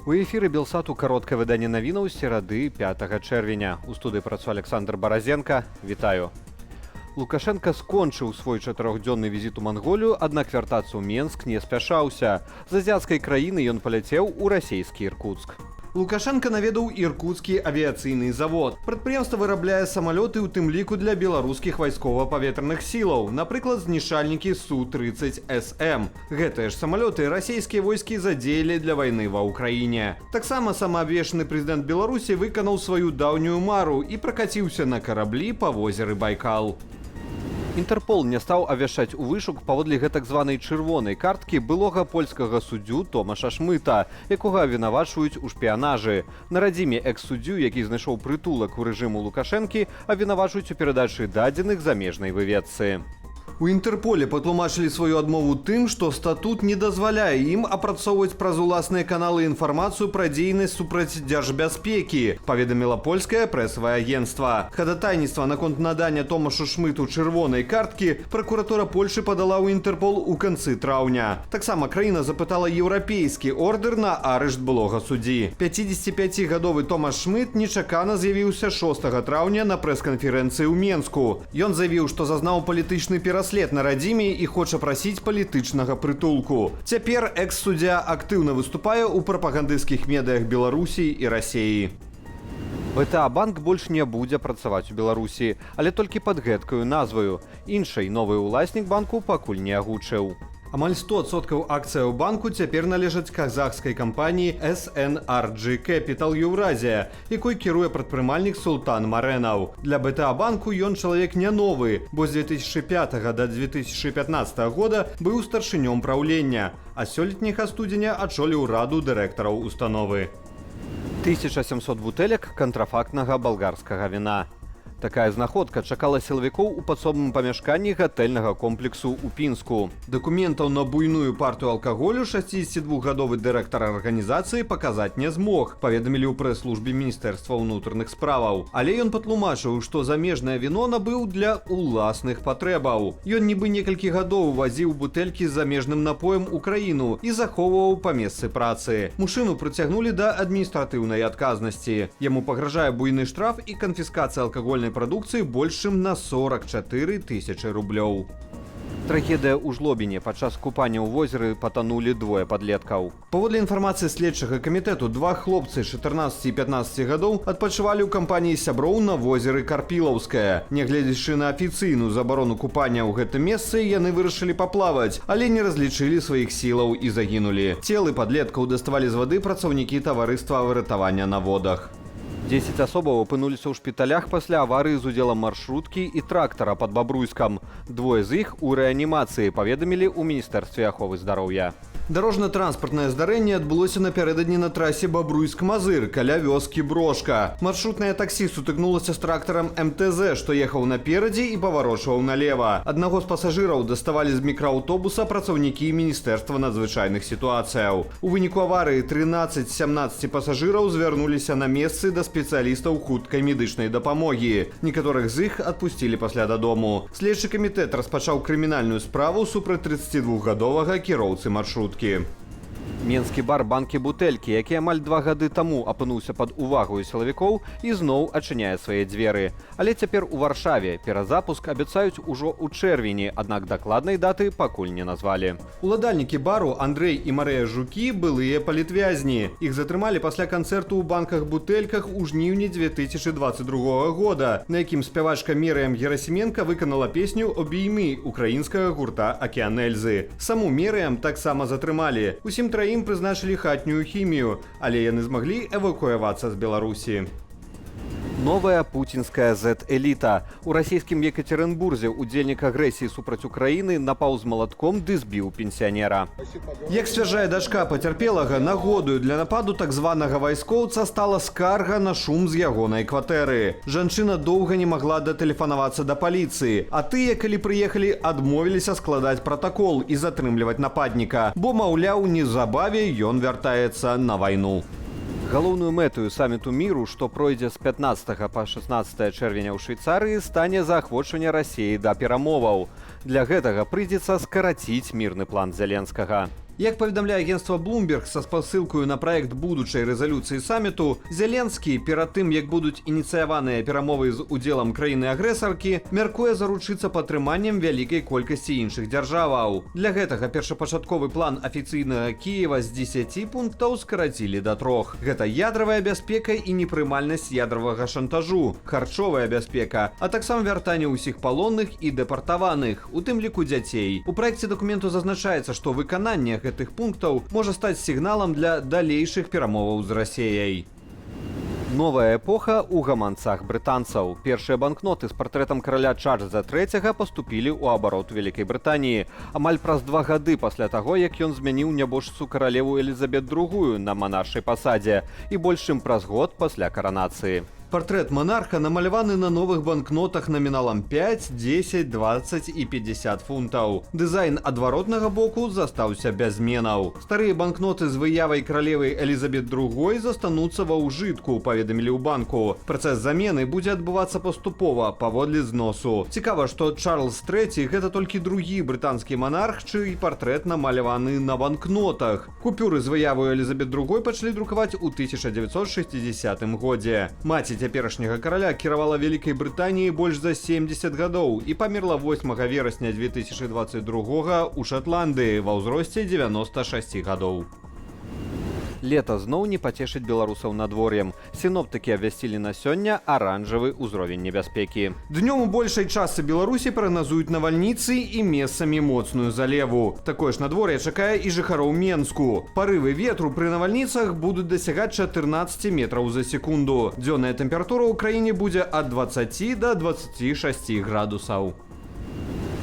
У эфіры Белсату кароткае выданне навінаў з серады 5 чэрвеня. У студыі працуе Александр Баразенко. Вітаю. Лукашенко скончыў свой 4-дзённы візіт у Манголію, аднак вяртацца ў Менск не спяшаўся. З азіяцкай краіны ён паляцеў у расійскі Іркутск. Лукашенко наведаў Іркутскі авіяцыйны завод. Прадпрыемства вырабляе самалёты, у тым ліку для беларускіх вайскова-паветраных сілаў, напрыклад, знішальнікі Су-30СМ. Гэтыя ж самалёты расійскія войскі задзеялі для вайны ва ўкраіне. Таксама самаабвешчаны прэзідэнт Беларусі выканаў сваю даўнюю мару і пракаціўся на караблі па возеры Байкал. Інтэрпол не стаў абвяшчаць у вышук паводле гэтак званай чырвонай карткі былога польскага суддзю Томаша Шмыта, якога абвінавачваюць у шпіянажы. На радзіме экс-суддзю, які знайшоў прытулак у рэжыму Лукашэнкі, абвінавачваюць у перадачы дадзеных замежнай выведцы. У Інтэрполе патлумачылі сваю адмову тым, што статут не дазваляе ім апрацоўваць праз уласныя каналы інфармацыю пра дзейнасць супраць дзяржбяспекі, паведаміла польскае прэсавае агенцтва. Хадатайніцтва наконт надання Томашу Шмыту чырвонай карткі пракуратура Польшы падала ў Інтэрпол у канцы траўня. Таксама краіна запытала еўрапейскі ордэр на арышт былога суддзі. 55-гадовы Томаш Шмыт нечакана з'явіўся 6 траўня на прэс-канферэнцыі ў Менску. Ён заявіў, што зазнаў палітычны пераслед на радзіме і хоча прасіць палітычнага прытулку. Цяпер экс-суддзя актыўна выступае ў прапагандысцкіх медыях Беларусі і Расіі. БТА банк больш не будзе працаваць у Беларусі, але толькі пад гэткаю назваю. Іншай новы ўласнік банку пакуль не агучыў. Амаль 100% акцыяў банку цяпер належаць казахскай кампаніі SNRG Capital Еўразія, якой кіруе прадпрымальнік Султан Марэнаў. Для БТА банку ён чалавек не новы, бо з 2005 да 2015 года быў старшынём праўлення, а сёлетняга студзеня ачоліў раду дырэктараў установы. 1700 бутэлек кантрафактнага балгарскага віна. Такая знаходка чакала сілавікоў у падсобным памяшканні гатэльнага комплексу ў Пінску. Дакументаў на буйную партыю алкаголю 62-гадовы дырэктар арганізацыі паказаць не змог, паведамілі ў прэс-службе Міністэрства ўнутраных справаў. Але ён патлумачыў, што замежнае віно набыў для уласных патрэбаў. Ён нібы некалькі гадоў вазіў бутэлькі з замежным напоем у краіну і захоўваў па месцы працы. Мужчыну прыцягнулі да адміністратыўнай адказнасці. Яму пагражае буйны штраф і канфіскацыя алкагольнай прадукцыі больш чым на 44 000 рублёў. Трагедыя ў Жлобіне. Падчас купання ў возеры патанулі двое падлеткаў. Паводле інфармацыі следчага камітэту, два хлопцы 14 і 15 гадоў адпачывалі ў кампаніі сяброў на возеры Карпілаўскае. Нягледзячы на афіцыйную забарону купання ў гэтым месцы, яны вырашылі паплаваць, але не разлічылі сваіх сілаў і загінулі. Целы падлеткаў даставалі з вады працаўнікі таварыства выратавання на водах. 10 асобаў апынуліся ў шпіталях пасля аварыі з удзелам маршруткі і трактара пад Бабруйскам. Двое з іх у рэанімацыі, паведамілі ў Міністэрстве аховы здароўя. Дарожна-транспартнае здарэнне адбылося напярэдадні на трасе Бабруйск-Мазыр, каля вёскі Брошка. Маршрутнае таксі сутыкнулася з трактарам МТЗ, што ехаў наперадзе і паварочваў налева. Аднаго з пасажыраў даставалі з мікрааўтобуса працаўнікі Міністэрства надзвычайных сітуацыяў. У выніку аварыі 13 з 17 пасажыраў звярнуліся на месцы да спецыялістаў хуткай медычнай дапамогі. Некаторых з іх адпусцілі пасля дадому. Следчы камітэт распачаў крымінальную справу супраць 32-гадовага кіроўцы маршруткі. Менскі бар «Банкі-бутэлькі», які амаль 2 гады таму апынуўся пад увагаю сілавікоў, ізноў адчыняе свае дзверы. Але цяпер у Варшаве перазапуск абяцаюць ужо ў чэрвені, аднак дакладнай даты пакуль не назвалі. Уладальнікі бару Андрэй і Марыя Жукі былыя палітвязні. Іх затрымалі пасля канцэрту ў банках-бутэльках у жніўні 2022 года, на якім спявачка Мерыям Герасіменка выканала песню «Обійми» украінскага гурта «Акіанельзы». Саму Мерыям таксама затрымалі. Усім траім прызначылі хатнюю хімію, але яны змаглі эвакуявацца з Беларусі. Новая пуцінская Z-эліта. У расійскім Екатеринбурзе удзельнік агрэсіі супраць Украіны напаў з малатком ды збіў пенсіянера. Як сцвярджае дачка пацярпелага, нагодаю для нападу так званага вайскоўца стала скарга на шум з ягонай кватэры. Жанчына доўга не магла датэлефанавацца да паліцыі, а тыя, калі прыехалі, адмовіліся складаць пратакол і затрымліваць нападніка, бо, маўляў, неўзабаве ён вяртаецца на вайну. Галоўную мэтаю саміту міру, што пройдзе з 15 па 16 чэрвеня ў Швейцарыі, стане заахвочванне Расіі да перамоваў. Для гэтага прыйдзецца скараціць мірны план Зеленскага. Як паведамляе агентство Bloomberg са спасылкаю на праект будучай рэзалюцыі саміту, Зеленскі перад тым, як будуць ініцыяваныя перамовы з удзелам краіны-агрэсаркі, мяркуе заручыцца падтрыманнем вялікай колькасці іншых дзяржаваў. Для гэтага першапачатковы план афіцыйнага Кіева з 10 пунктаў скарацілі да 3. Гэта ядравая бяспека і непрымальнасць ядравага шантажу, харчовая бяспека, а таксама вяртанне ўсіх палонных і дэпартаваных, у тым ліку дзяцей. У праекце дакументу зазначаецца, што выкананне гэтых пунктаў можа стаць сігналам для далейшых перамоваў з Расіяй. Новая эпоха ў гаманцах брытанцаў. Першыя банкноты з партрэтам караля Чарльза III паступілі ў абарот Вялікай Брытаніі. Амаль праз 2 гады пасля таго, як ён змяніў нябожцу каралеву Элізабет II на манаршай пасадзе і больш чым праз год пасля каранацыі. Партрэт монарха намаляваны на новых банкнотах номіналам 5, 10, 20 і 50 фунтаў. Дызайн адваротнага боку застаўся без зменаў. Старыя банкноты з выявай каралевы Элізабет II застануцца ва ўжытку, паведамілі ў банку. Працэс замены будзе адбывацца паступова, паводле зносу. Цікава, што Чарльз III гэта толькі другі брытанскі монарх, чый партрэт намаляваны на банкнотах. Купюры з выявой Элізабет II пачалі друкаваць у 1960 годзе. Маці цяперашняга караля кіравала Вялікай Брытаніяй больш за 70 гадоў і памерла 8 верасня 2022 у Шатландыі ва ўзросце 96 гадоў. Лета зноў не пацешыць беларусаў надвор'ем. Сіноптыкі абвясцілі на сёння аранжавы ўзровень небяспекі. Днём у большай частцы Беларусі прагназуюць навальніцы і месцамі моцную залеву. Такое ж надвор'е чакае і жыхароў Менску. Парывы ветру пры навальніцах будуць дасягаць 14 метраў за секунду. Дзённая тэмпература ў краіне будзе ад 20 да 26 градусаў.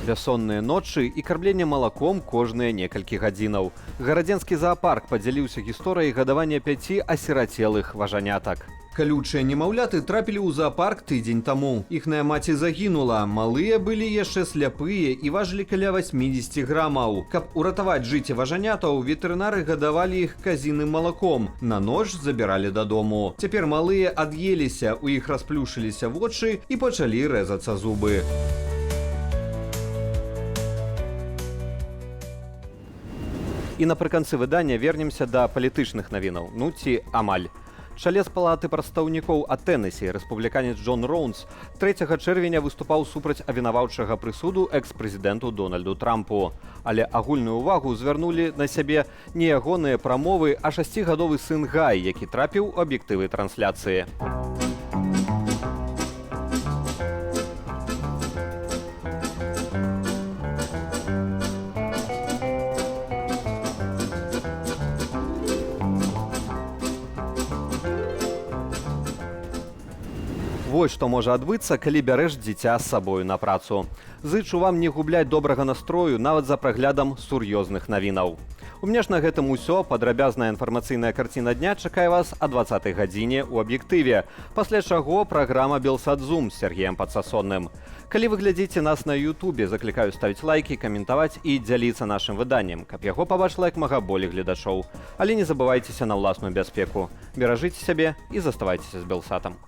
Бяссонныя ночы і карбленне малаком кожныя некалькі гадзінаў. Гарадзенскі заапарк падзяліўся гісторыяй гадавання 5 асірацелых важанятак. Калючыя немаўляты трапілі ў заапарк тыдзень таму. Іхная маці загінула, малыя былі яшчэ сляпыя і важылі каля 80 грамаў. Каб уратаваць жыццё важанятаў, ветэрынары гадавалі іх казіным малаком. На ноч забіралі дадому. Цяпер малыя ад'еліся, у іх расплюшыліся вочы і пачалі рэзацца зубы. І напрыканцы выдання вернемся да палітычных навінаў, ну ці амаль. Чалец палаты прадстаўнікоў ад Тэнесі, рэспубліканец Джон Роунс, 3 чэрвеня выступаў супраць абвінаваўчага прысуду экс-прэзідэнту Дональду Трампу. Але агульную ўвагу звярнулі на сябе не ягоныя прамовы, а 6-гадовы сын Гай, які трапіў у аб'ектывы трансляцыі. Вось што можа адбыцца, калі бярэш дзіця з сабою на працу. Зычу вам не губляць добрага настрою нават за праглядам сур'ёзных навінаў. У мне ж на гэтым усё. Падрабязная інфармацыйная карціна дня чакае вас о 20 гадзіне ў аб'ектыве, пасля чаго праграма «Белсадзум» з Сергеем Падсасонным. Калі вы глядзіце нас на Ютубе, заклікаю ставіць лайкі, каментаваць і дзяліцца нашым выданнем, каб яго пабачыла як мага болей гледачоў. Але не забывайцеся на ўласную бяспеку. Беражыце сябе і заставайцеся з Белсатам.